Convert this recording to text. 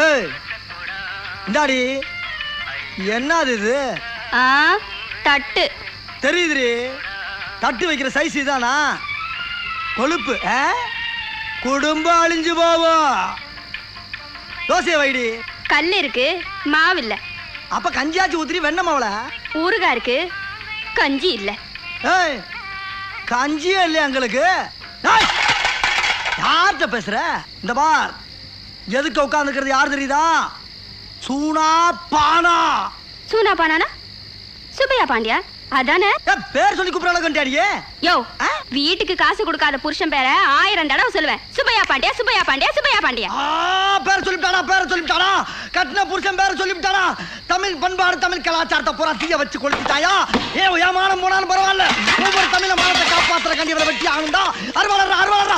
ஏய் இந்தாடி என்னது இது? தட்டு தெரியுதுரி, தட்டு வைக்கிற சைஸ் இதானா? கொழுப்பு குடும்பம் அழிஞ்சு போவோம். தோசையை வைடி. கல் இருக்கு, மாவு இல்ல. அப்ப கஞ்சியாச்சு ஊத்திரி வெண்ண மாவுல. ஊறுகாய் இருக்கு, கஞ்சி இல்ல. ஏய் கஞ்சியே இல்லையா எங்களுக்கு? யார்கிட்ட பேசுற? இந்த பார், எதுக்கு உட்காந்துக்கிறது யார் தெரியுதா? சூனா பானா. சூனா பானானா சுப்பையா பாண்டியா அதானே? பேர் சொல்லி கூப்பிடறாடியே. யோ, வீட்டுக்கு காசு கொடுக்காத புருஷன் பேரை 1000 தடவை சொல்லுவேன். சுப்பையா பாண்டியா, சுப்பையா பாண்டியா, சுப்பையா பாண்டியா. பேர் சொல்லிவிட்டானா, பேரை சொல்லிவிட்டானா, கட்டின புருஷன் பேரை சொல்லிவிட்டானா. தமிழ் பண்பாடு தமிழ் கலாச்சாரத்தை பூரா தீய வச்சு கொளுத்திட்டாயா. ஏமானம் போனாலும் பரவாயில்ல, ஒவ்வொரு தமிழ மானத்தை காப்பாத்துற கண்டி வெட்டி ஆகுண்டா. அறுவாளர் அறுவாளரா